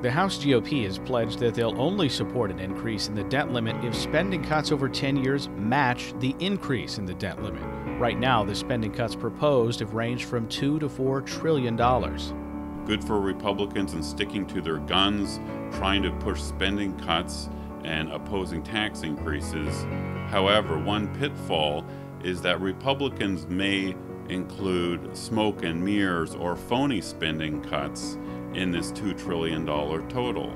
The House GOP has pledged that they'll only support an increase in the debt limit if spending cuts over 10 years match the increase in the debt limit. Right now, the spending cuts proposed have ranged from $2 to $4 trillion. Good for Republicans in sticking to their guns, trying to push spending cuts and opposing tax increases. However, one pitfall is that Republicans may include smoke and mirrors or phony spending cuts in this $2 trillion total.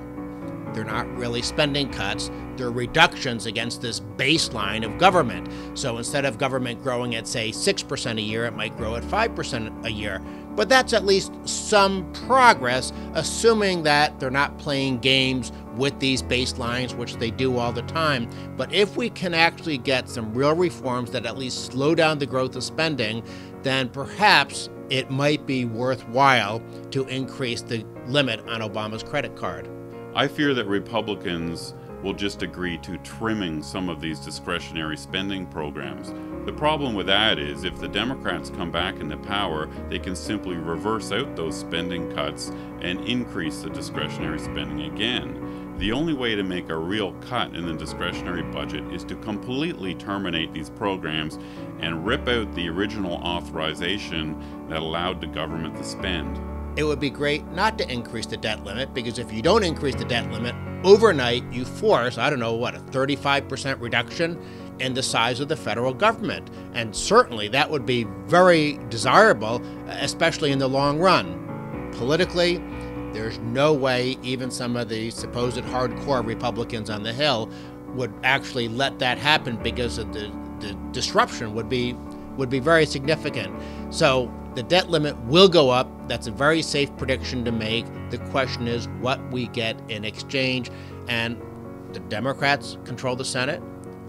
They're not really spending cuts, they're reductions against this baseline of government. So instead of government growing at, say, 6% a year, it might grow at 5% a year. But that's at least some progress, assuming that they're not playing games with these baselines, which they do all the time. But if we can actually get some real reforms that at least slow down the growth of spending, then perhaps it might be worthwhile to increase the limit on Obama's credit card. I fear that Republicans will just agree to trimming some of these discretionary spending programs. The problem with that is if the Democrats come back into power, they can simply reverse out those spending cuts and increase the discretionary spending again. The only way to make a real cut in the discretionary budget is to completely terminate these programs and rip out the original authorization that allowed the government to spend. It would be great not to increase the debt limit, because if you don't increase the debt limit, overnight you force, a 35% reduction in the size of the federal government. And certainly that would be very desirable, especially in the long run. Politically, there's no way even some of the supposed hardcore Republicans on the Hill would actually let that happen, because of the disruption would be very significant. So the debt limit will go up. That's a very safe prediction to make. The question is what we get in exchange. And the Democrats control the Senate.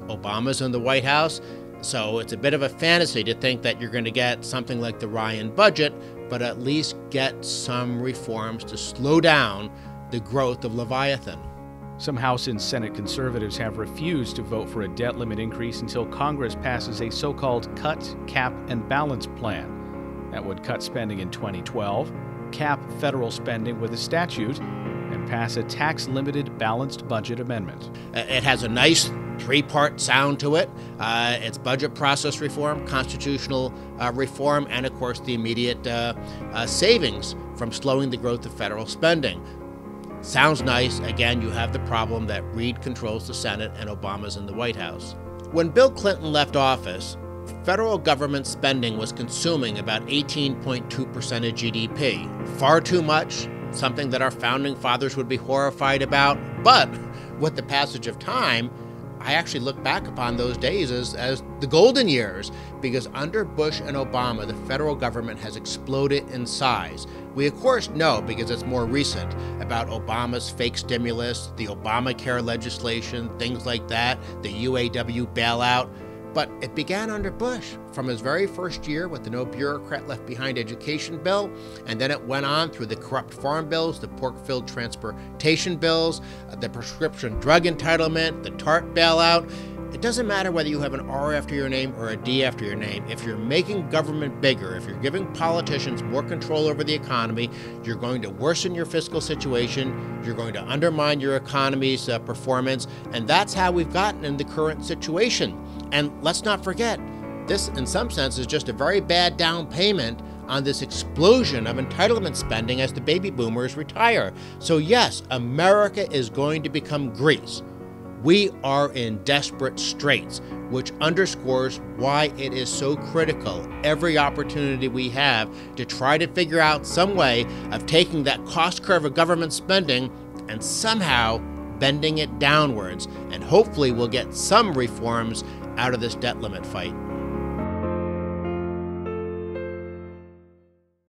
Obama's in the White House. So it's a bit of a fantasy to think that you're going to get something like the Ryan budget, but at least get some reforms to slow down the growth of Leviathan. Some House and Senate conservatives have refused to vote for a debt limit increase until Congress passes a so-called cut, cap, and balance plan. That would cut spending in 2012, cap federal spending with a statute, and pass a tax-limited balanced budget amendment. It has a nice three-part sound to it. It's budget process reform, constitutional reform, and of course the immediate savings from slowing the growth of federal spending. Sounds nice. Again, you have the problem that Reid controls the Senate and Obama's in the White House. When Bill Clinton left office, federal government spending was consuming about 18.2% of GDP. Far too much, something that our founding fathers would be horrified about. But with the passage of time, I actually look back upon those days as the golden years, because under Bush and Obama, the federal government has exploded in size. We, of course, know, because it's more recent, about Obama's fake stimulus, the Obamacare legislation, things like that, the UAW bailout. But it began under Bush, from his very first year with the No Bureaucrat Left Behind education bill, and then it went on through the corrupt farm bills, the pork-filled transportation bills, the prescription drug entitlement, the TARP bailout. It doesn't matter whether you have an R after your name or a D after your name. If you're making government bigger, if you're giving politicians more control over the economy, you're going to worsen your fiscal situation, you're going to undermine your economy's performance, and that's how we've gotten in the current situation. And let's not forget, this in some sense is just a very bad down payment on this explosion of entitlement spending as the baby boomers retire. So yes, America is going to become Greece. We are in desperate straits, which underscores why it is so critical every opportunity we have to try to figure out some way of taking that cost curve of government spending and somehow bending it downwards. And hopefully we'll get some reforms out of this debt limit fight.